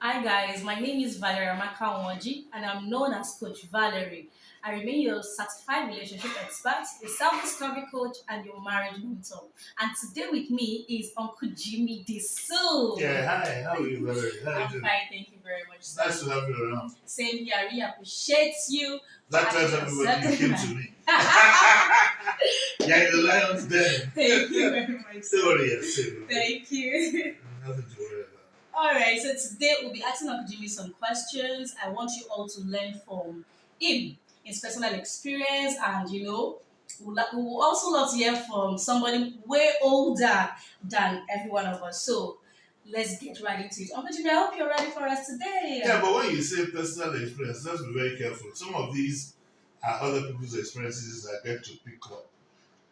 Hi guys, my name is valerienwoji and I'm known as Coach Valerie. I remain your certified relationship expert, your self-discovery coach, and your marriage mentor. And today with me is Uncle Jimmy Disu. Yeah, hi, how are you, Valerie? How are you I'm doing? fine, thank you very much, sir. Nice to have you around. Same here, I really appreciate you. That tells Actually everybody you accepting came my to me. Yeah, the lion's den. Thank you very much, Don't sir. worry, yes, sir. Thank you. Nothing to worry about. All right, so today we'll be asking Uncle Jimmy some questions. I want you all to learn from him, his personal experience, and we will also love to hear from somebody way older than every one of us. So let's get right into it. Uncle Jimmy, I hope you're ready for us today. Yeah, but when you say personal experience, let's be very careful. Some of these are other people's experiences I get to pick up.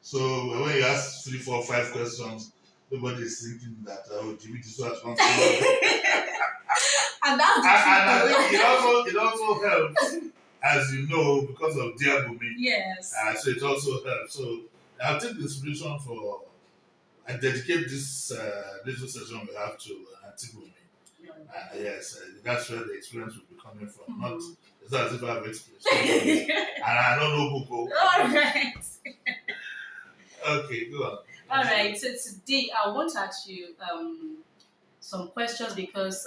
So when you ask 3, 4, 5 questions, nobody is thinking that, oh, Jimmy, this was one And that's the and I truth. think it also helps, as you know, because of Diabumi. Yes. So it also helps. So I'll take the inspiration for I dedicate this little session we have to Antigone. Yes, that's where the experience will be coming from. Not it's not as if I have experience, and I don't know book. All right. Okay, go on. All right. So today I want to ask you some questions because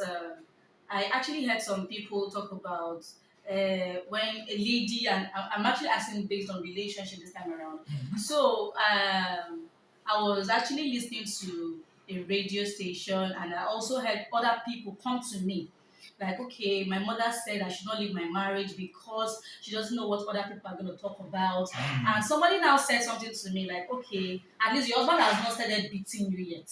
I actually had some people talk about when a lady, and I'm actually asking based on relationship this time around. So I was actually listening to a radio station, and I also had other people come to me. Like, okay, my mother said I should not leave my marriage because she doesn't know what other people are going to talk about. And somebody now said something to me like, okay, at least your husband has not started beating you yet.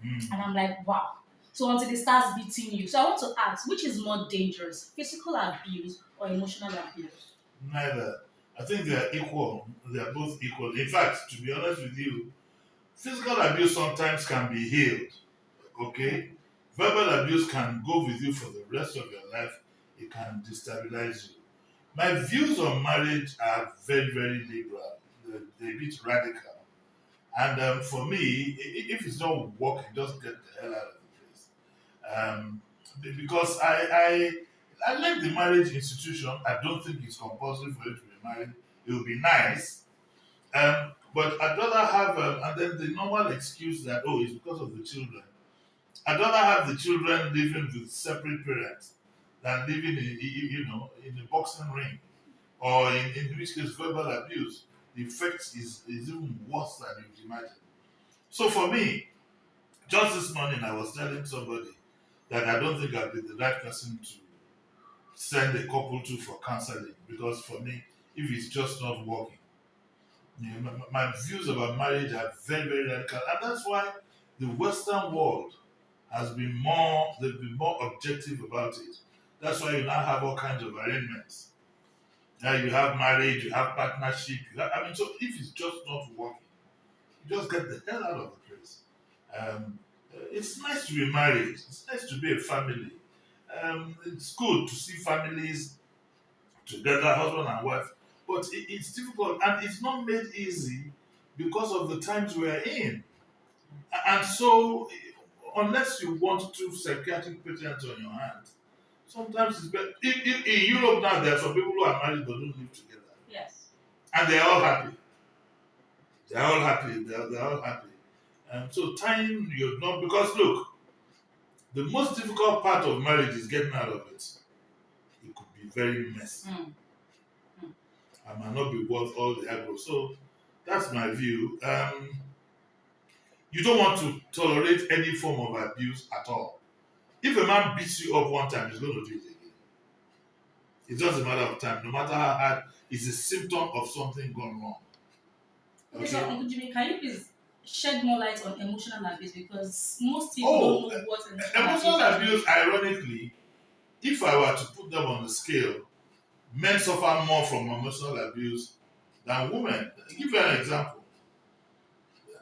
And I'm like, wow. So until he starts beating you. So I want to ask, which is more dangerous, physical abuse or emotional abuse? Neither. I think they are equal. They are both equal. In fact, to be honest with you, physical abuse sometimes can be healed. Okay, verbal abuse can go with you for the rest of your life. It can destabilize you. My views on marriage are very, very liberal. They're a bit radical. And for me, if it's not working, just get the hell out of the place. Because I like the marriage institution. I don't think it's compulsory for you to be married. It would be nice. But I'd rather have, and then the normal excuse that, oh, it's because of the children. I'd rather have the children living with separate parents than living in a boxing ring or in which case verbal abuse. The effect is even worse than you'd imagine. So for me, just this morning I was telling somebody that I don't think I'd be the right person to send a couple to for counseling because for me, if it's just not working, my views about marriage are very, very radical. And that's why the Western world they've been more objective about it. That's why you now have all kinds of arrangements. Now you have marriage, you have partnership, so if it's just not working, you just get the hell out of the place. It's nice to be married, it's nice to be a family. It's good to see families together, husband and wife, but it's difficult and it's not made easy because of the times we're in. And so, unless you want two psychiatric patients on your hands, sometimes it's better. In Europe now, there are some people who are married but don't live together. Yes. And they're all happy. They're all happy. They're all happy. So time you're not because look, the most difficult part of marriage is getting out of it. It could be very messy. I might not be worth all the aggro. So that's my view. You don't want to tolerate any form of abuse at all. If a man beats you up one time, he's going to do it again. It's just a matter of time. No matter how hard, it's a symptom of something gone wrong. Okay, so Okay. Uncle Jimmy, can you please shed more light on emotional abuse because most people Oh, don't know what emotional abuse is. abuse, ironically, if I were to put them on the scale, men suffer more from emotional abuse than women. I'll give you an example.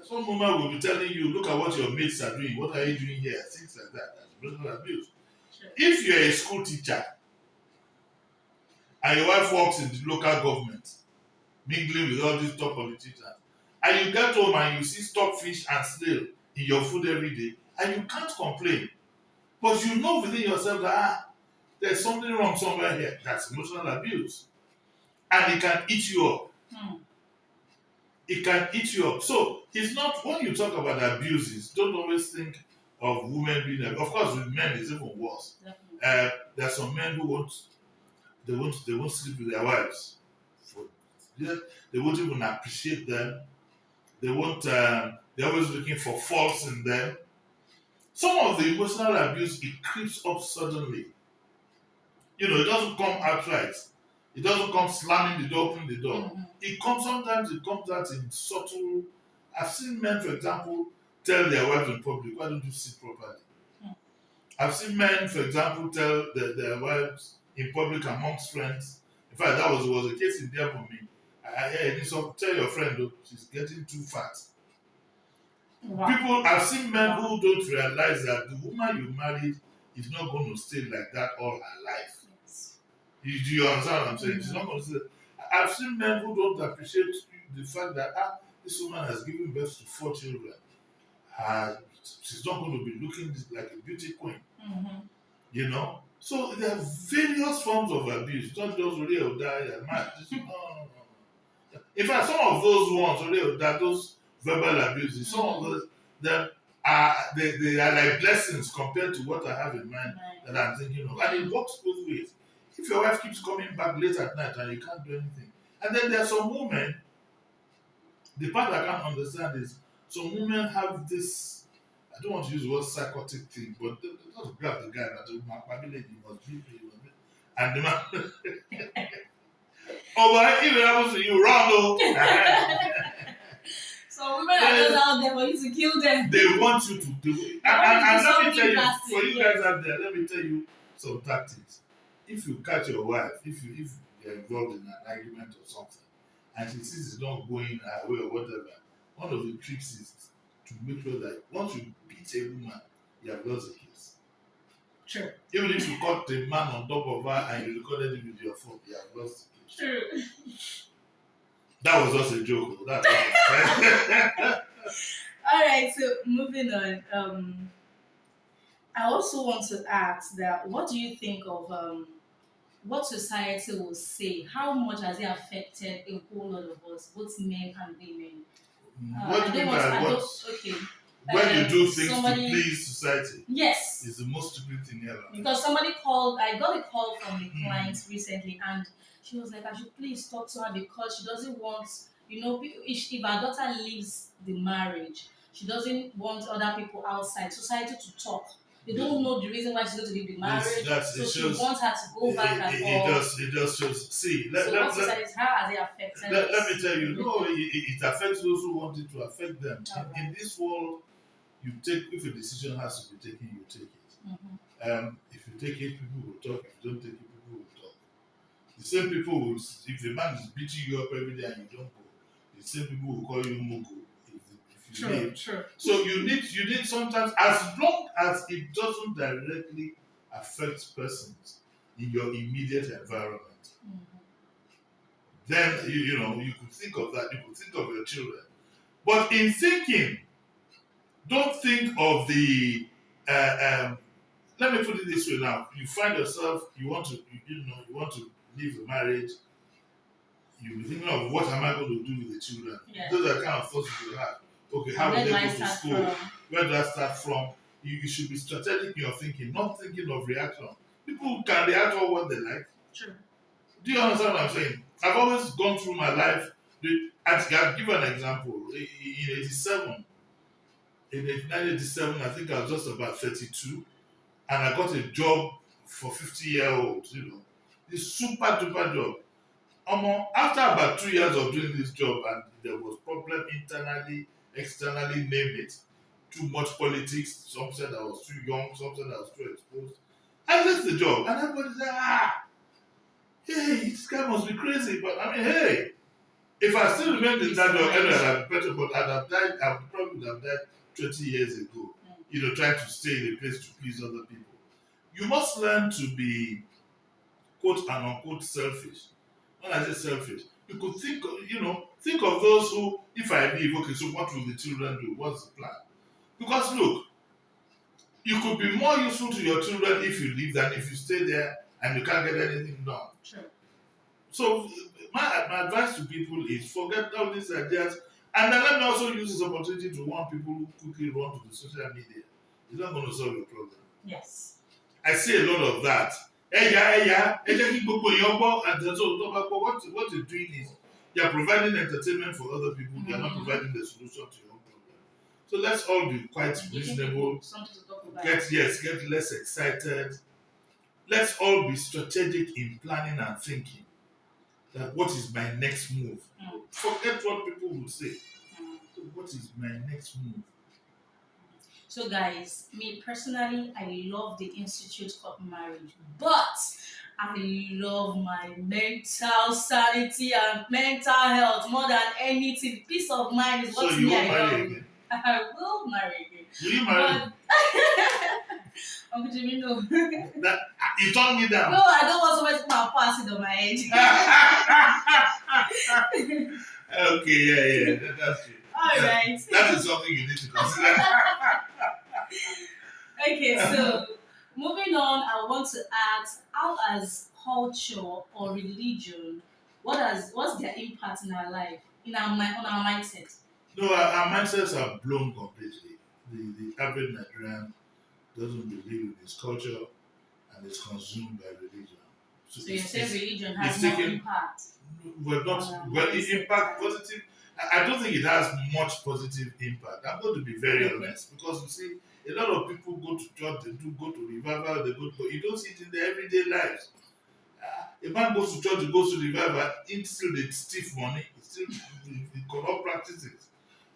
Some woman will be telling you, look at what your mates are doing. What are you doing here? Things like that. That's emotional abuse. Sure. If you're a school teacher and your wife works in the local government, mingling with all these top politicians, and you get home and you see stockfish and snail in your food every day, and you can't complain. But you know within yourself that there's something wrong somewhere here. That's emotional abuse. And it can eat you up. Hmm. It can eat you up. So it's not when you talk about abuses, don't always think of women being abused. Of course, with men it's even worse. Definitely. There are some men who won't sleep with their wives. For, yeah, they won't even appreciate them. They won't. They're always looking for faults in them. Some of the emotional abuse it creeps up suddenly. It doesn't come outright. It doesn't come slamming the door, opening the door. Mm-hmm. It comes out in subtle. I've seen men, for example, tell their wives in public, why don't you sit properly? Mm. I've seen men, for example, tell their wives in public amongst friends. In fact, that was a case in there for me. I need some tell your friend, oh, she's getting too fat. Wow. People, I've seen men Wow. who don't realize that the woman you married is not going to stay like that all her life. Yes. Do you understand what I'm saying? She's Mm-hmm. not going to stay. I've seen men who don't appreciate the fact that this woman has given birth to 4 children. She's not going to be looking like a beauty queen. Mm-hmm. So there are various forms of abuse. It's not just real die and mad. No. In fact, some of those ones, real that those verbal abuses, some of those them they are like blessings compared to what I have in mind that I'm thinking of. And it works both ways. If your wife keeps coming back late at night and you can't do anything. And then there are some women, the part I can't understand is some women have this, I don't want to use the word psychotic thing, but they just grab the guy that my village must be, and the man, oh, but if it happens to you, run, oh. So women are just out there for you to kill them. They want you to do it. And let me tell you, for you guys out there, let me tell you some tactics. If you catch your wife, if you're involved in an argument or something, and she sees it's not going her way or whatever, one of the tricks is to make sure that once you beat a woman, you have lost the case. True. Even if you caught the man on top of her and you recorded it with your phone, you have lost the case. True. That was just a joke. That's what All right. So moving on. I also want to ask that what do you think of what society will say? How much has it affected a whole lot of us, both men and women? What do you mean by what? Okay. When you do things somebody, to please society, yes, it's the most stupid thing ever. Because somebody called, I got a call from a client recently, and she was like, I should please talk to her because she doesn't want, if her daughter leaves the marriage, she doesn't want other people outside society to talk. They don't know the reason why she's going to leave the marriage, so she wants her to go back and all. It just shows. See, how has it affected let me tell you, no, it affects those who want it to affect them. In this world, if a decision has to be taken, you take it. If you take it, people will talk. If you don't take it, people will talk. The same people will, if the man is beating you up every day and you don't go, the same people will call you mugu if you leave. True. So you need sometimes, as long as it doesn't directly affect persons in your immediate environment, then you could think of that. You could think of your children. But in thinking, don't think of the. Let me put it this way now. You find yourself, you want to leave the marriage. You'll be thinking of what am I going to do with the children? Yeah. Those are the kind of thoughts you will have. Okay, how will they go to school? Where do I start from? You should be strategic in your thinking, not thinking of reaction. People can react on what they like. True. Do you understand what I'm saying? I've always gone through my life. I'll give an example. In 87, in 1987, I think I was just about 32, and I got a job for 50-year-olds. This super duper job. After about 2 years of doing this job, and there was problem internally, externally, name it. Too much politics. Some said I was too young. Some said I was too exposed. I left the job, and everybody said, hey, this guy must be crazy. But I mean, hey, if I still remained in that job, anyway, I'd have better, but I probably would have died 20 years ago. Trying to stay in a place to please other people. You must learn to be, quote and unquote, selfish. When I say selfish, you could think of those who, if I leave, okay, so what will the children do? What's the plan? Because look, You could be more useful to your children if you leave than if you stay there and you can't get anything done. Sure. So my advice to people is forget all these ideas, and then let me also use this opportunity to warn people who quickly run to the social media. It's not going to solve your problem. Yes. I see a lot of that. Ẹ jẹ́ kí gbogbo èèyàn gbọ́, and then so tó bá gbọ́, what you're doing is you're providing entertainment for other people, you're not providing the solution to your own problem. So let's all be quite reasonable. Something to talk about. Get less excited. Let's all be strategic in planning and thinking. That what is my next move? Forget what people will say. So what is my next move? So, guys, me personally, I love the Institute of Marriage, but I love my mental sanity and mental health more than anything. Peace of mind is what So you me won't I marry love. again? I will marry again. Will you marry? But Uncle Jimmy, no. That you turned me down. No, I don't want somebody to come and pass it on my head. Okay, yeah, that's true. All right. That is something you need to consider. Okay, so moving on, I want to ask, how has culture or religion, what's their impact in our life, on our mindset? No, our mindsets are blown completely. The average Nigerian doesn't believe in his culture and is consumed by religion. So you're saying religion has it's more taken- impact? Well, it impact positive. I don't think it has much positive impact. I'm going to be very honest, because you see, a lot of people go to church, they do go to revival, they go to, you don't see it in their everyday lives. A man goes to church, he goes to revival, it's still the stiff money, it's still the corrupt practices.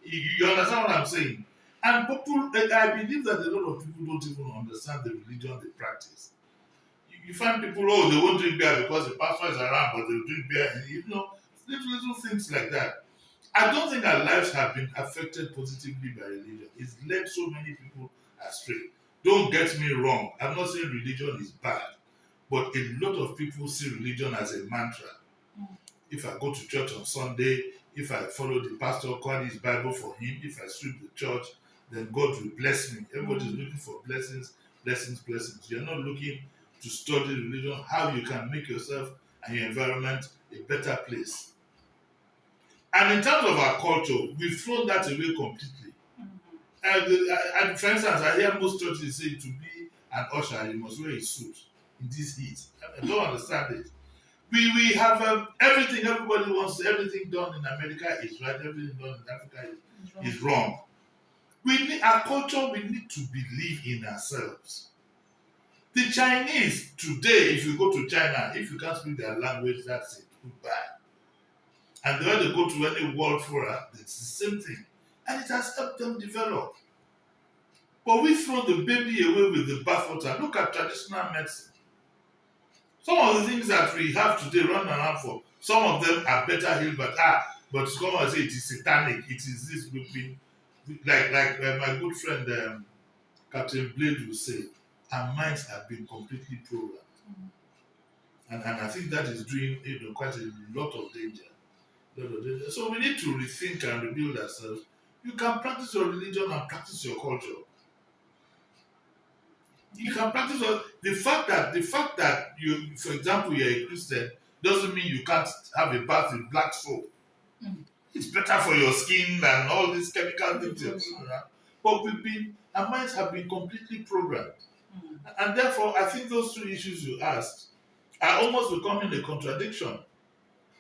You understand what I'm saying? And people, I believe that a lot of people don't even understand the religion they practice. You find people, oh, they won't drink beer because the pastor is around, but they'll drink beer, and little things like that. I don't think our lives have been affected positively by religion. It's led so many people astray. Don't get me wrong, I'm not saying religion is bad, but a lot of people see religion as a mantra. If I go to church on Sunday, if I follow the pastor, call his Bible for him, if I sweep the church, then God will bless me. Everybody's looking for blessings, blessings, blessings. You're not looking to study religion, how you can make yourself and your environment a better place. And in terms of our culture, we've thrown that away completely. And for instance, I hear most churches say to be an usher, you must wear a suit in this heat. I don't understand it. We have everything, everybody wants everything done in America is right, everything done in Africa is wrong. We need our culture, we need to believe in ourselves. The Chinese today, if you go to China, if you can't speak their language, that's it. Goodbye. And when they go to any world forum, it's the same thing. And it has helped them develop. But we throw the baby away with the bathwater. Look at traditional medicine. Some of the things that we have today run around for, some of them are better healed, but come and say it is satanic, it is this, we've been, like my good friend Captain Blade will say, our minds have been completely programmed. And I think that is doing quite a lot of danger. So we need to rethink and rebuild ourselves. You can practice your religion and practice your culture. You can practice the fact that you, for example, you're a Christian doesn't mean you can't have a bath with black soap. It's better for your skin than all these chemical things you're putting around. But our minds have been completely programmed. And therefore, I think those two issues you asked are almost becoming a contradiction.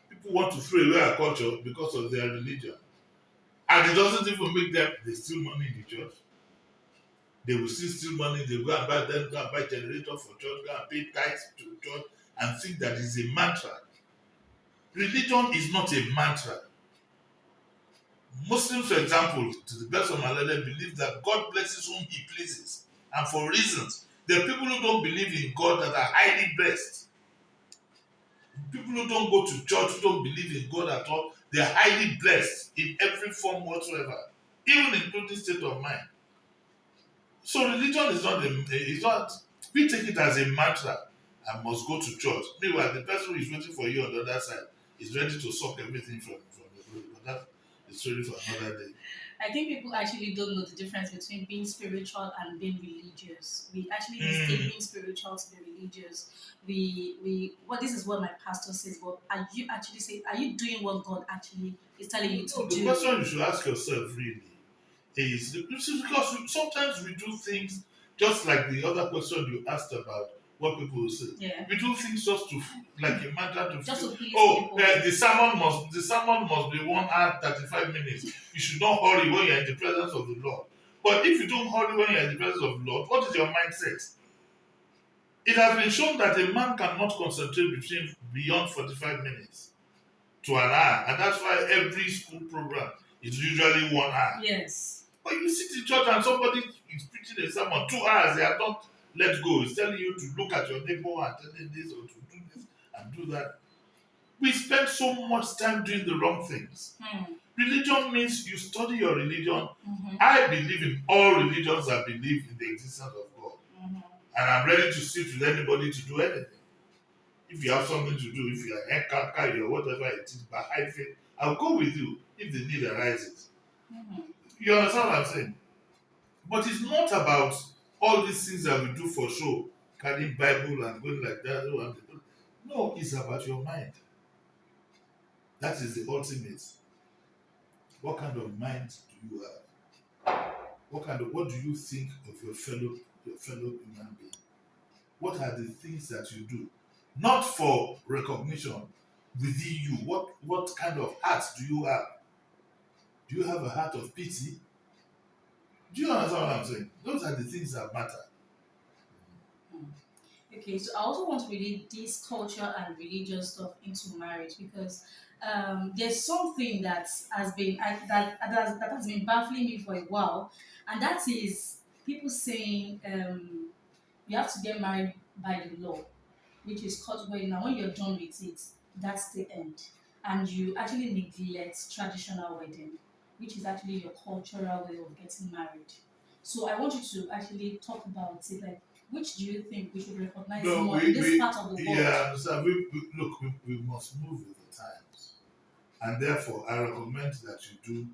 People want to throw away our culture because of their religion. And it doesn't even make them, they steal money in the church. They will still steal money, they go and buy generator for church, go and pay tithes to the church and think that is a mantra. Religion is not a mantra. Muslims, for example, to the best of my knowledge, believe that God blesses whom he pleases, and for reasons. There are people who don't believe in God that are highly blessed. People who don't go to church, who don't believe in God at all, they are highly blessed in every form whatsoever, even including state of mind. So religion is not, we take it as a mantra. I must go to church. Meanwhile, the person who is waiting for you on the other side is ready to suck everything from the glory. But that is story for another day. I think people actually don't know the difference between being spiritual and being religious. We actually mistake Mm. being spiritual to be religious. We well, this is what my pastor says, but are you actually saying, are you doing what God actually is telling you to No, the do? question you should ask yourself really is this is because sometimes we do things just like the other question you asked about what people will say. Yeah. We do things just to like a matter to Just feel. to please Oh, people. the sermon must be 1 hour 35 minutes. You should not hurry when you're in the presence of the Lord. But if you don't hurry when you're in the presence of the Lord, what is your mindset? It has been shown that a man cannot concentrate between beyond 45 minutes to an hour, and that's why every school program is usually 1 hour. Yes. But you sit in church and somebody is preaching a sermon 2 hours, they are not let go. It's telling you to look at your neighbor and tell him this or to do this and do that. We spend so much time doing the wrong things. Hmm. Religion means you study your religion. Mm-hmm. I believe in all religions that believe in the existence of God. Mm-hmm. And I'm ready to sit with anybody to do anything. If you have something to do, if you are Ekaka or whatever it is, by high faith, I'll go with you if the need arises. Mm-hmm. You understand what I'm saying? But it's not about all these things that we do for show, carrying Bible and going like that. No, it's about your mind. That is the ultimate. What kind of mind do you have? What do you think of your fellow human being? What are the things that you do? Not for recognition within you. What kind of heart do you have? Do you have a heart of pity? Do you understand what I'm saying? Those are the things that matter. Okay, so I also want to relate this culture and religious stuff into marriage because there's something that has been that has been baffling me for a while, and that is people saying you have to get married by the law, which is court wedding. Now, when you're done with it, that's the end, and you actually neglect traditional wedding, which is actually your cultural way of getting married. So I want you to actually talk about it, like which do you think we should recognize No, more in this part of the world? yeah, understand. Look, we must move with the times. And therefore, I recommend that you do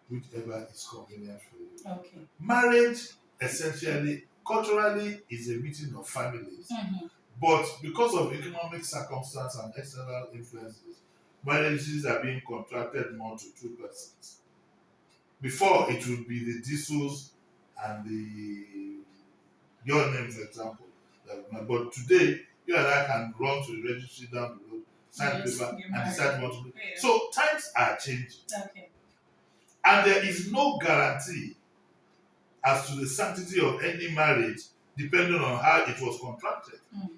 whichever is convenient for you. Okay. Marriage, essentially, culturally, is a meeting of families. Mm-hmm. But because of economic circumstance and external influences, marriages are being contracted more to two persons. Before, it would be the Disus and your name, for example. But today, you and I can run to the registry down the road, sign Yes, paper, you're and married. decide what to do. Yeah. So times are changing, Okay. and there is no guarantee as to the sanctity of any marriage, depending on how it was contracted. Mm-hmm.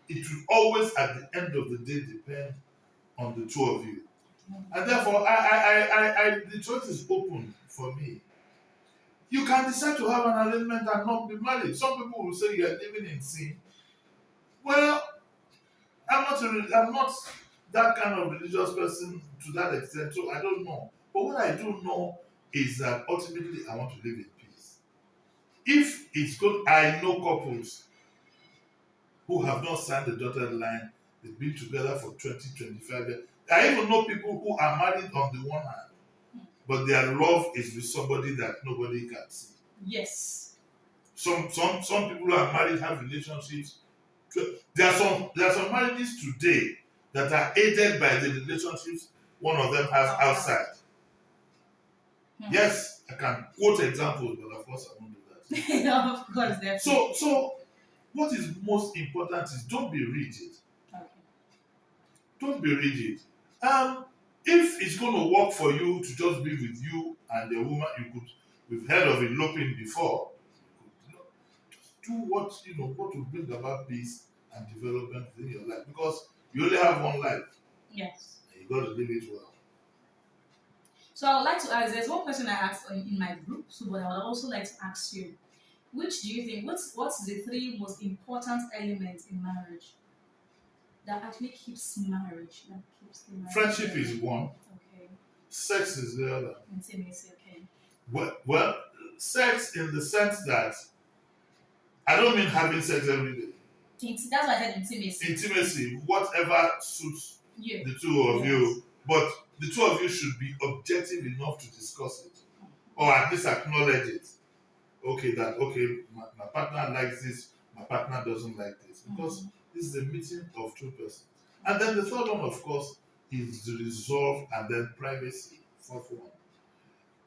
It will always, at the end of the day, depend on the two of you. And therefore, the choice is open for me. You can decide to have an arrangement and not be married. Some people will say you are living in sin. Well, I'm not that kind of religious person to that extent, so I don't know. But what I do know is that ultimately I want to live in peace. If it's good, I know couples who have not signed the dotted line. They've been together for 20, 25 years. I even know people who are married on the one hand, but their love is with somebody that nobody can see. Yes. Some people who are married have relationships. There are some marriages today that are aided by the relationships one of them has outside. Yes, I can quote examples, but of course I won't do that. Of course, definitely. So what is most important is don't be rigid. Okay. Don't be rigid. If it's going to work for you to just be with you and the woman, we've heard of eloping before. You could just do what will bring about peace and development in your life, because you only have one life Yes. and you got to live it well. So I would like to ask. There's one question I asked in my group, so but I would also like to ask you. Which do you think? What's the three most important elements in marriage that actually keeps marriage? That keeps the marriage. Friendship is one, Okay. sex is the other. Intimacy. Okay. Well, sex in the sense that I don't mean having sex every day. That's why I said intimacy. Intimacy, whatever suits You. the two of Yes. you, but the two of you should be objective enough to discuss it. or at least acknowledge it. Okay, that okay, my partner likes this, my partner doesn't like this, because this is a meeting of two persons. And then the third one, of course, is the resolve and then privacy. Fourth one.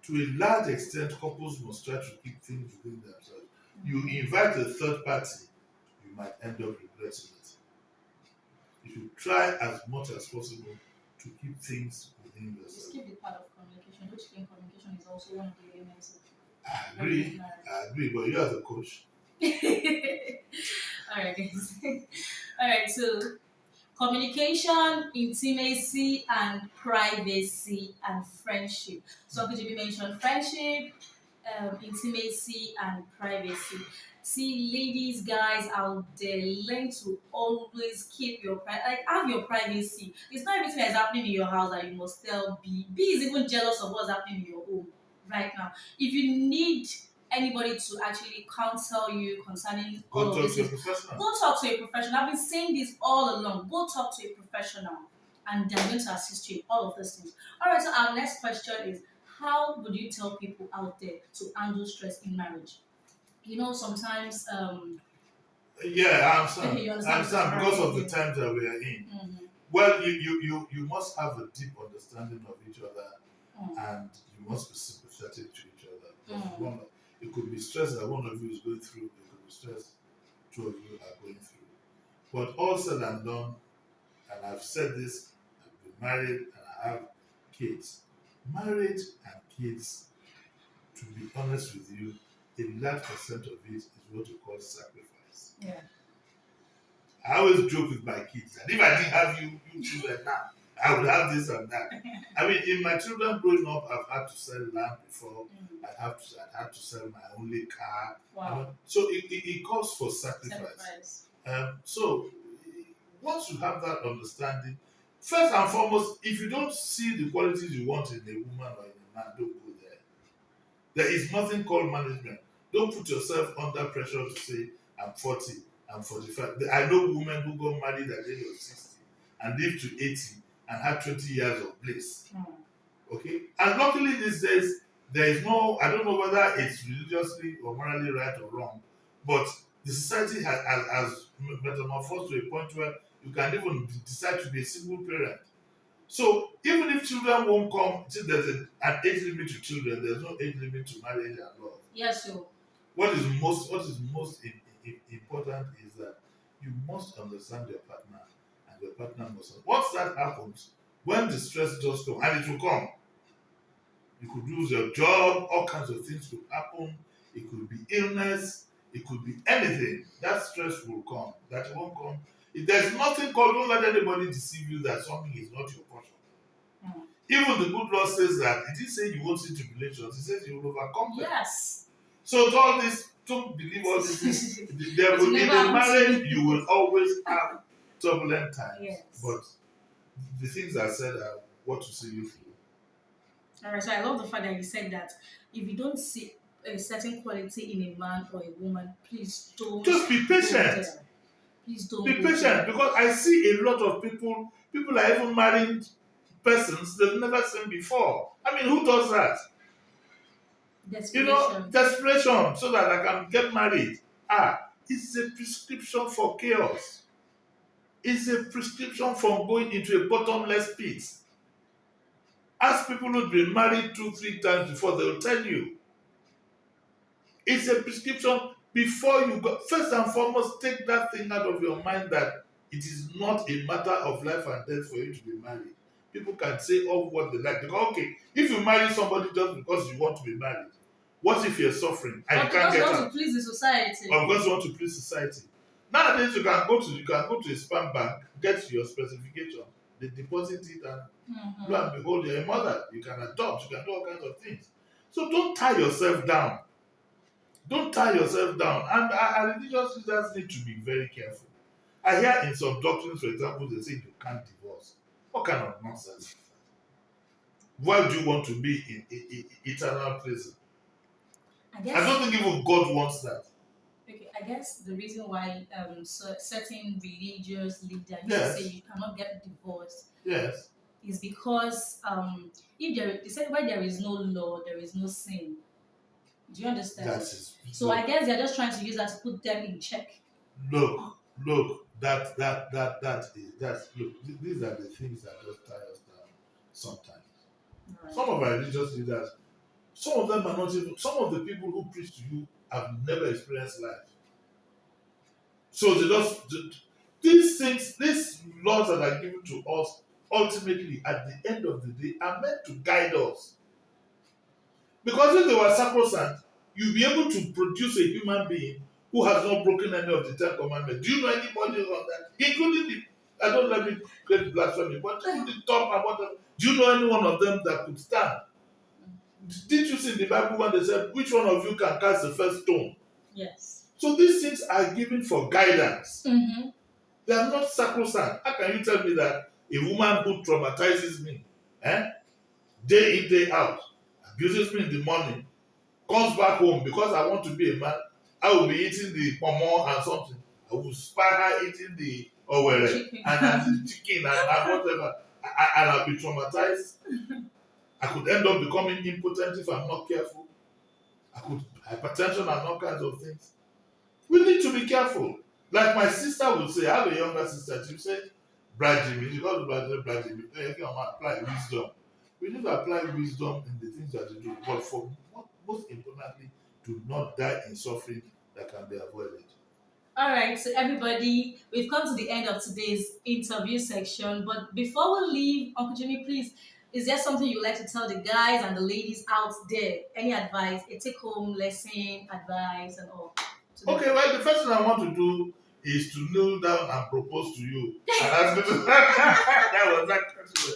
To a large extent, couples must try to keep things within themselves. You invite a third party, you might end up regretting it. You should try as much as possible to keep things within Just yourself. keep the part of communication. Don't you think communication is also one of the elements of I marriage? agree, but you as a coach. All right, guys. All right, so communication, intimacy, and privacy and friendship. So, could you mention friendship, intimacy, and privacy? See, ladies, guys out there, learn to always keep your like have your privacy. It's not everything that's happening in your house that you must tell B. B is even jealous of what's happening in your home right now. If you need anybody to actually counsel you concerning Go all of talk this, to a professional. go talk to a professional. I've been saying this all along. Go talk to a professional, and they're going to assist you in all of those things. All right. So our next question is: how would you tell people out there to handle stress in marriage? Sometimes. Yeah, I Okay, understand. you I understand the question, understand because right? of the Yeah. times that we are in. Mm-hmm. Well, you must have a deep understanding of each other, Mm. and you must be sympathetic to each other. Because Mm. it could be stress that one of you is going through, it could be stress two of you are going through. But all said and done, and I've said this, I've been married and I have kids. Marriage and kids, to be honest with you, a large percent of it is what you call sacrifice. Yeah. I always joke with my kids that if I didn't have you children now, I would have this and that. I mean, in my children growing up, I've had to sell land before. Mm. I had to sell my only car. Wow. So it calls for sacrifice. Sacrifice. So once you have that understanding, first and foremost, if you don't see the qualities you want in a woman or in a man, don't go there. There is nothing called management. Don't put yourself under pressure to say, I'm 40, I'm 45. I know women who got married at the age of 60 and lived to 80 and had 20 years of bliss. Mm. Okay? And luckily these days, there is no, I don't know whether it's religiously or morally right or wrong, but the society has metamorphosed to a point where you can even decide to be a single parent. So even if children won't come, since there's an age limit to children, there's no age limit to marriage and love. Yes, so. What is most important is that you must understand your partner, and your partner must. Once that happens, when the stress does come, and it will come, you could lose your job, all kinds of things could happen. It could be illness, it could be anything. That stress will come. That won't come. If there's nothing called, don't let anybody deceive you that something is not your portion. Mm. Even the good Lord says that. He didn't say you won't see tribulations. He says you will overcome them. Yes. So to all this, don't believe all these things. There It will, in never a happens to marriage, me. you will always have turbulent times. Yes. But the things I said are what to see you through. All right, so I love the fact that you said that if you don't see a certain quality in a man or a woman, please don't Just be go patient. there. Please don't Be go patient, there. because I see a lot of people are even marrying persons they've never seen before. I mean, who does that? Desperation. Desperation so that I can get married. It's a prescription for chaos. It's a prescription for going into a bottomless pit. Ask people who've been married 2, 3 times before, they'll tell you. It's a prescription before you go. First and foremost, take that thing out of your mind that it is not a matter of life and death for you to be married. People can say all what they like. Because, okay, if you marry somebody just because you want to be married, what if you're suffering and you can't Because you get want out? to please the society. Or because you want to please society. Nowadays, you can go to a spam bank, get your specification, they deposit it, and Mm-hmm. lo and behold, you're a mother. You can adopt, you can do all kinds of things. So don't tie yourself down. Don't tie yourself down. And our religious leaders need to be very careful. I hear in some doctrines, for example, they say you can't divorce. What kind of nonsense is that? Why do you want to be in eternal prison? I I guess. don't think even God wants that. Okay, I guess the reason why certain religious leaders used to say Yes. you cannot get divorced Yes. is because if there they said where there is no law, there is no sin. Do you That understand? is So I look, guess they're just trying to use that to put them in check. look. That is that's look. These are the things that just tie us down sometimes. Right. Some of our religious leaders, some of them are not even. Some of the people who preach to you have never experienced life. So they just these things, these laws that are given to us, ultimately at the end of the day, are meant to guide us. Because if they were sacrosanct, you'll be able to produce a human being who has not broken any of the Ten Commandments. Do you know anybody on that? Including the, I don't let me create blasphemy, but even the top and bottom. Do you know any one of them that could stand? Did you see in the Bible when they said, which one of you can cast the first stone? Yes. So these things are given for guidance. Mm-hmm. They are not sacrosanct. How can you tell me that a woman who traumatizes me, eh, day in, day out, abuses me in the morning, comes back home because I want to be a man, I will be eating the pomo and something. I will spy her eating the owere Chicken. and the chicken and whatever. And I'll be traumatized. I could end up becoming impotent if I'm not careful. I could hypertension and all kinds of things. We need to be careful. Like my sister would say, I have a younger sister, she said, Brad Jimmy, you got to Brad Jimmy, you can apply wisdom. We need to apply wisdom in the things that you do, but for most importantly, to not die in suffering that can be avoided. All right, so everybody, we've come to the end of today's interview section. But before we leave, Uncle Jimmy, please, is there something you'd like to tell the guys and the ladies out there? Any advice, a take-home lesson, advice, and all? To them? Okay, well, the first thing I want to do is to kneel down and propose to you. And ask you to, that was that question.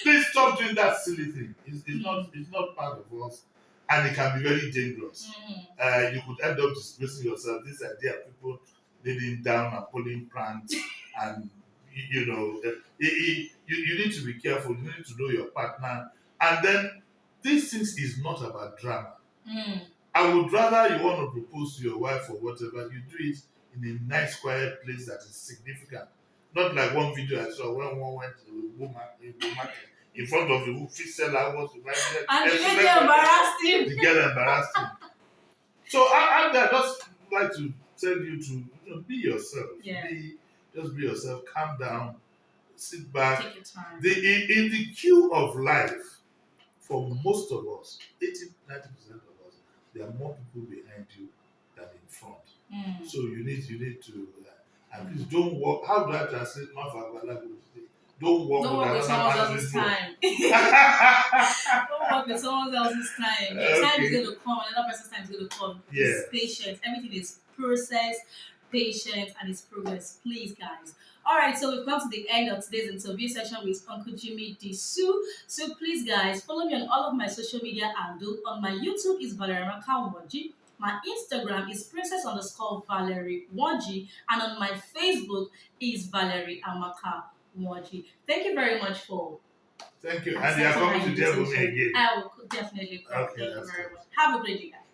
Please stop doing that silly thing. It's not part of us, and it can be very dangerous. You could end up disgracing yourself. This idea of people kneeling down and pulling pranks, and you need to be careful. You need to know your partner, and then these things is not about drama. Mm. I would rather you want to propose to your wife or whatever, you do it in a nice, quiet place that is significant. Not like one video I saw when one went to a woman in front of the fish seller was to buy it. And the lady embarrassed him. The girl embarrassed him. So I just like to tell you to be yourself. Yeah. Just be yourself. Calm down. Sit back. Take your time. In the queue of life, for most of us, 80-90% of us, there are more people behind you than in front. So you need to and please don't walk. How do I translate Mafagbala? Don't walk Don't with work with another someone man's else's road. time. Don't work with someone else's time. Your time is Okay. going to come, another person's time is going to come. Yeah. It's patience. Everything is process, patience, and it's progress. Please, guys. All right, so we've come to the end of today's interview session with Uncle Jimmy Disu. So please, guys, follow me on all of my social media handle. On my YouTube is valerienwoji. My Instagram is princess_Valerie1G, and on my Facebook is Valerie Amaka Moji. Thank you very much for Thank you. And you are accepting my coming to deal with me invitation. again. I will definitely come. Okay, Thank you that's very good. much. Have a great day, guys.